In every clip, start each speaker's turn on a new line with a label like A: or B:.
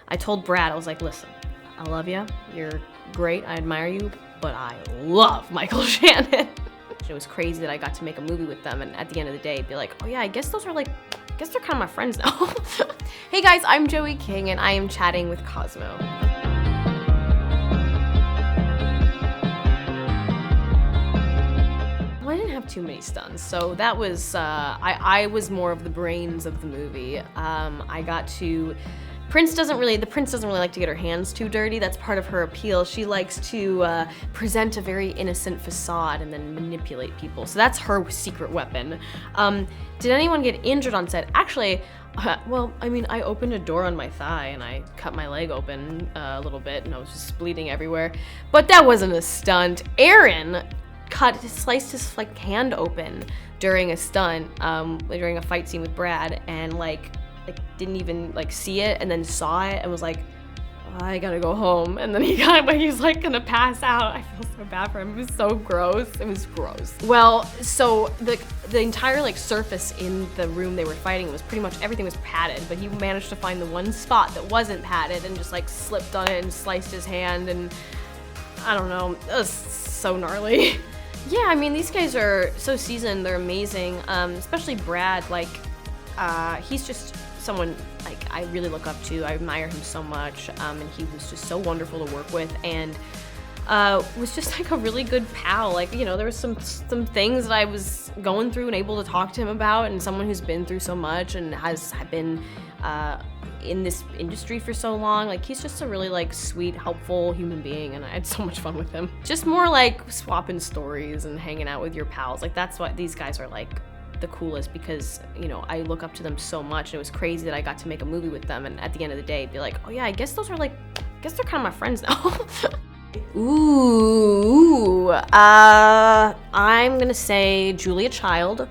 A: I told Brad, I was like, listen, I love you. You're great. I admire you, but I love Michael Shannon. It was crazy that I got to make a movie with them and at the end of the day be like, oh yeah, I guess they're kind of my friends now. Hey guys, I'm Joey King and I am chatting with Cosmo. Well, I didn't have too many stunts, so that was, I was more of the brains of the movie. I got to the prince doesn't really like to get her hands too dirty. That's part of her appeal. She likes to present a very innocent facade and then manipulate people. So that's her secret weapon. Did anyone get injured on set? Actually, well, I mean, I opened a door on my thigh and I cut my leg open a little bit and I was just bleeding everywhere. But that wasn't a stunt. Aaron sliced his hand open during a stunt, during a fight scene with Brad, and didn't even see it, and then saw it and was like, oh, I gotta go home. And then he was gonna pass out. I feel so bad for him. It was so gross. It was gross. Well, so the entire surface in the room they were fighting was pretty much everything was padded, but he managed to find the one spot that wasn't padded and just slipped on it and sliced his hand, and I don't know, it was so gnarly. Yeah, I mean, these guys are so seasoned. They're amazing, especially Brad. He's just someone I really look up to. I admire him so much, and he was just so wonderful to work with, and was just a really good pal. There was some things that I was going through and able to talk to him about, and someone who's been through so much and has been in this industry for so long. He's just a really sweet, helpful human being, and I had so much fun with him. Just more swapping stories and hanging out with your pals. That's what these guys are the coolest, because I look up to them so much, and it was crazy that I got to make a movie with them and at the end of the day be like, oh yeah, I guess they're kind of my friends now. Ooh, I'm gonna say Julia Child,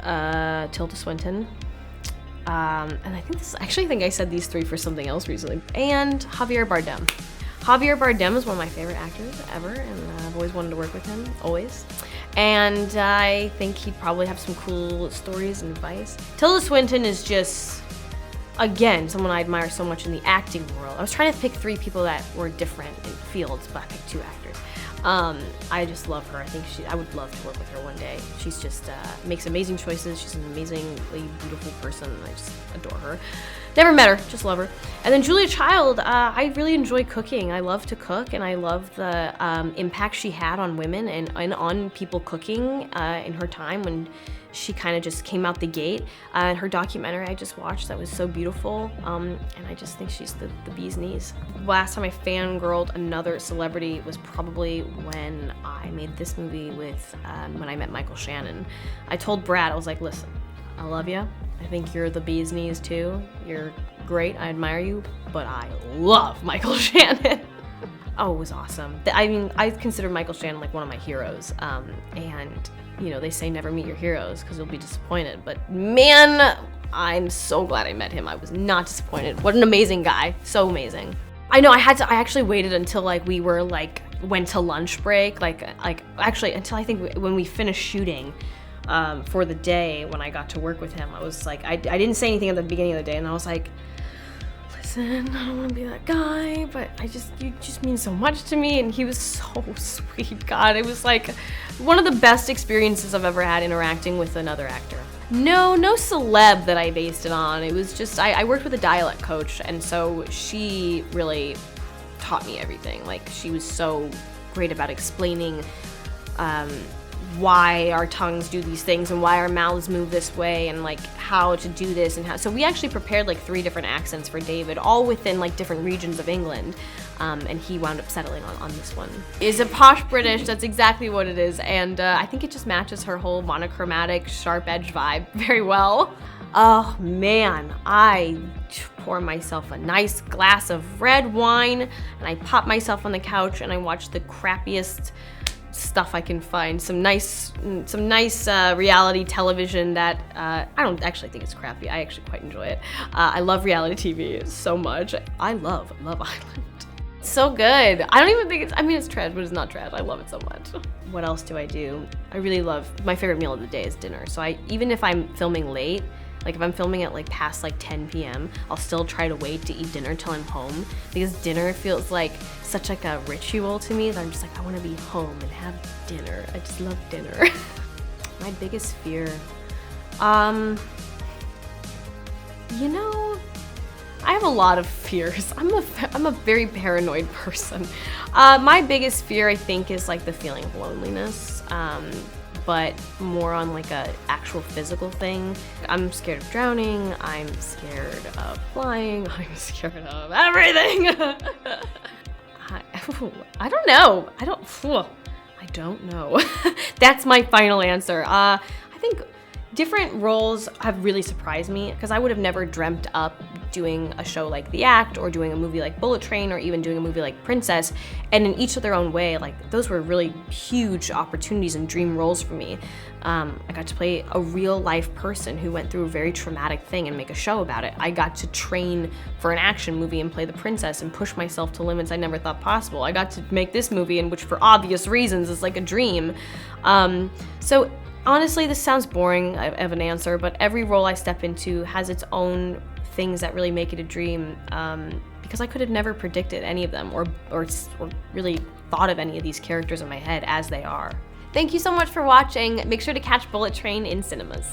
A: Tilda Swinton, and I think I said these three for something else recently, and Javier Bardem. Javier Bardem is one of my favorite actors ever, and I've always wanted to work with him, always. And I think he'd probably have some cool stories and advice. Tilda Swinton is just, again, someone I admire so much in the acting world. I was trying to pick three people that were different in fields, but I picked two actors. I just love her. I would love to work with her one day. She's just makes amazing choices. She's an amazingly beautiful person. I just adore her. Never met her, just love her. And then Julia Child, I really enjoy cooking. I love to cook, and I love the impact she had on women and on people cooking in her time when she kind of just came out the gate. And her documentary I just watched that was so beautiful, and I just think she's the bee's knees. Last time I fangirled another celebrity was probably when I made this movie with, when I met Michael Shannon. I told Brad, I was like, listen, I love you. I think you're the bee's knees too. You're great. I admire you, but I love Michael Shannon. Oh, it was awesome. I mean, I consider Michael Shannon one of my heroes. And they say never meet your heroes because you'll be disappointed. But man, I'm so glad I met him. I was not disappointed. What an amazing guy. So amazing. I know I actually waited until we were went to lunch break. Actually until I think when we finished shooting. For the day when I got to work with him, I was I didn't say anything at the beginning of the day, and I was like, listen, I don't want to be that guy, but you just mean so much to me. And he was so sweet. God, it was one of the best experiences I've ever had interacting with another actor. No celeb that I based it on. It was just, I worked with a dialect coach, and so she really taught me everything. She was so great about explaining why our tongues do these things and why our mouths move this way, and how to do this, and how. So we actually prepared 3 different accents for David, all within different regions of England, and he wound up settling on this one. Is it posh British? That's exactly what it is, and I think it just matches her whole monochromatic, sharp edge vibe very well. Oh man, I pour myself a nice glass of red wine, and I pop myself on the couch, and I watch the crappiest stuff I can find. Some nice reality television that I don't actually think it's crappy. I actually quite enjoy it. I love reality TV so much. I love Love Island. It's so good. I don't even think it's trash, but it's not trash. I love it so much. What else do? I really love, my favorite meal of the day is dinner. So even if I'm filming late, Like if I'm filming at like past like 10 p.m., I'll still try to wait to eat dinner till I'm home, because dinner feels like such like a ritual to me that I'm just like, I want to be home and have dinner. I just love dinner. My biggest fear, you know, I have a lot of fears. I'm a very paranoid person. My biggest fear, I think, is like the feeling of loneliness, but more on like a actual physical thing. I'm scared of drowning. I'm scared of flying. I'm scared of everything. I don't know. I don't know. That's my final answer. I think different roles have really surprised me, because I would have never dreamt up doing a show like The Act, or doing a movie like Bullet Train, or even doing a movie like Princess. And in each of their own way, like those were really huge opportunities and dream roles for me. I got to play a real life person who went through a very traumatic thing and make a show about it. I got to train for an action movie and play the princess and push myself to limits I never thought possible. I got to make this movie, in which for obvious reasons is like a dream. So honestly, this sounds boring of an answer, but every role I step into has its own things that really make it a dream, because I could have never predicted any of them, or really thought of any of these characters in my head as they are. Thank you so much for watching. Make sure to catch Bullet Train in cinemas.